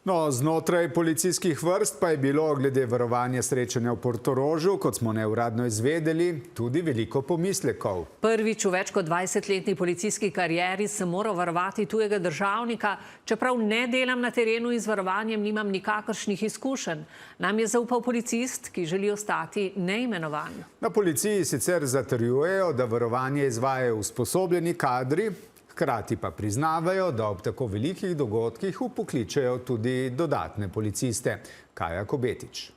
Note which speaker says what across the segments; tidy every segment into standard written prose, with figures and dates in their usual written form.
Speaker 1: No, znotraj policijskih vrst pa je bilo glede varovanja srečanja v Portorožu, kot smo neuradno izvedeli, tudi veliko pomislekov.
Speaker 2: Prvič v več kot 20-letni policijski karieri sem moral varovati tujega državnika, čeprav ne delam na terenu in z varovanjem nimam nikakršnih izkušenj. Nam je zaupal policist, ki želi ostati neimenovan.
Speaker 1: Na policiji sicer zatrjujejo, da varovanje izvajajo usposobljeni kadri, hkrati pa priznavajo, da ob tako velikih dogodkih vpokličejo tudi dodatne policiste. Kaja Kobetič.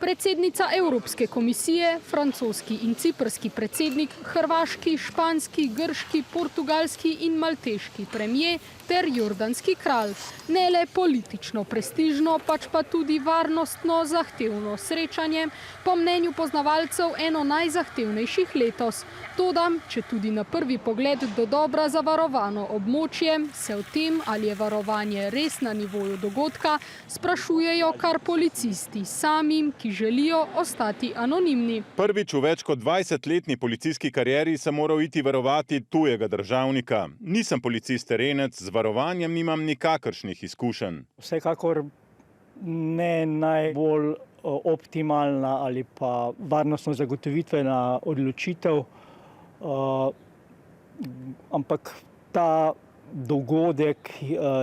Speaker 3: Predsednica Evropske komisije, francoski in ciprski predsednik, hrvaški, španski, grški, portugalski in malteški premijer ter jordanski kralj. Ne le politično prestižno, pač pa tudi varnostno zahtevno srečanje, po mnenju poznavalcev eno najzahtevnejših letos. Dodam, če tudi na prvi pogled dodobra zavarovano območje, se o tem, ali je varovanje res na nivoju dogodka, sprašujejo kar policisti samim, ki želijo ostati anonimni.
Speaker 4: Prvič v več kot 20-letni policijski karieri sem moral iti varovati tujega državnika. Nisem policist terenec, z varovanjem nimam nikakršnih izkušenj.
Speaker 5: Vsekakor ne najbolj optimalna ali pa varnostno zagotovitvena odločitev, ampak ta dogodek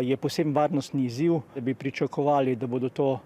Speaker 5: je poseben varnostni izziv, da bi pričakovali, da bodo to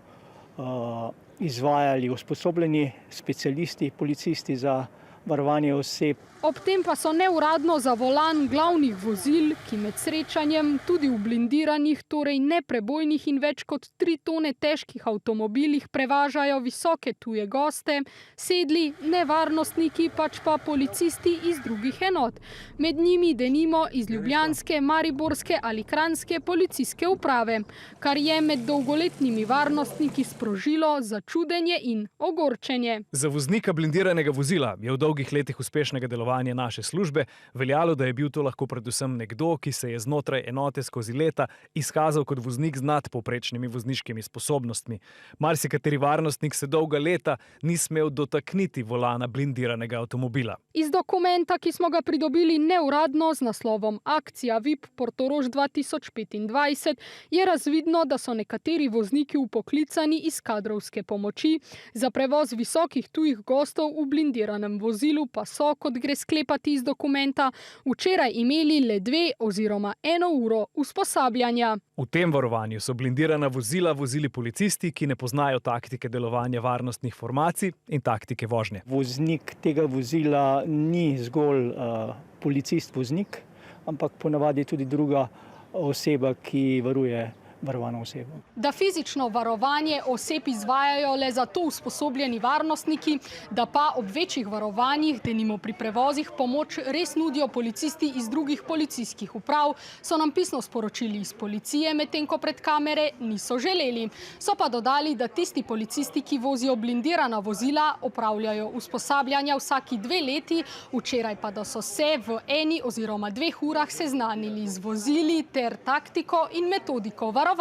Speaker 5: izvajali usposobljeni specialisti, policisti za varovanje oseb.
Speaker 3: Ob tem pa so neuradno za volan glavnih vozil, ki med srečanjem tudi v blindiranih, torej neprebojnih in več kot 3 tone težkih avtomobilih prevažajo visoke tuje goste, sedli ne varnostniki, pač pa policisti iz drugih enot. Med njimi denimo iz ljubljanske, mariborske ali kranjske policijske uprave, kar je med dolgoletnimi varnostniki sprožilo začudenje in ogorčenje.
Speaker 6: Za voznika blindiranega vozila je v dolgih letih uspešnega delovanja naše službe veljalo, da je bil to lahko predvsem nekdo, ki se je znotraj enote skozi leta izkazal kot voznik z nadpovprečnimi vozniškimi sposobnostmi. Marsikateri varnostnik se dolga leta ni smel dotakniti volana blindiranega avtomobila.
Speaker 3: Iz dokumenta, ki smo ga pridobili neuradno z naslovom Akcija VIP Portorož 2025, je razvidno, da so nekateri vozniki vpoklicani iz kadrovske pomoči, za prevoz visokih tujih gostov v blindiranem vozilu pa so, kot gre sklepati iz dokumenta, včeraj imeli le 2 oziroma 1 uro usposabljanja.
Speaker 6: V tem varovanju so blindirana vozila vozili policisti, ki ne poznajo taktike delovanja varnostnih formacij in taktike vožnje.
Speaker 5: Voznik tega vozila ni zgolj policist-voznik, ampak ponavadi tudi druga oseba, ki varuje varovano osebo.
Speaker 3: Da fizično varovanje oseb izvajajo le za to usposobljeni varnostniki, da pa ob večjih varovanjih, denimo pri prevozih, pomoč res nudijo policisti iz drugih policijskih uprav, so nam pisno sporočili iz policije, medtem ko pred kamere niso želeli. So pa dodali, da tisti policisti, ki vozijo blindirana vozila, opravljajo usposabljanja vsaki 2 leti, včeraj pa da so se v 1 oziroma 2 urah seznanili z vozili ter taktiko in metodiko varovanja.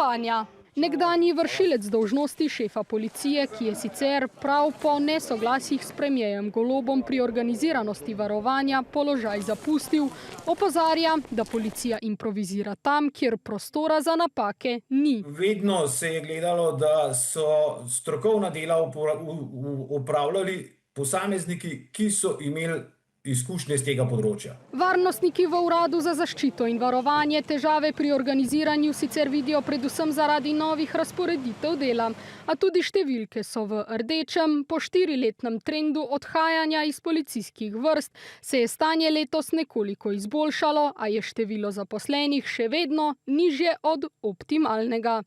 Speaker 3: Nekdanji vršilec dolžnosti šefa policije, ki je sicer prav po nesoglasjih s premierjem Golobom pri organiziranosti varovanja položaj zapustil, opozarja, da policija improvizira tam, kjer prostora za napake ni.
Speaker 7: Vedno se je gledalo, da so strokovna dela opravljali posamezniki, ki so imeli izkušnje z tega področja.
Speaker 3: Varnostniki v uradu za zaščito in varovanje težave pri organiziranju sicer vidijo predvsem zaradi novih razporeditev dela, a tudi številke so v rdečem. Po 4-letnem trendu odhajanja iz policijskih vrst se je stanje letos nekoliko izboljšalo, a je število zaposlenih še vedno nižje od optimalnega.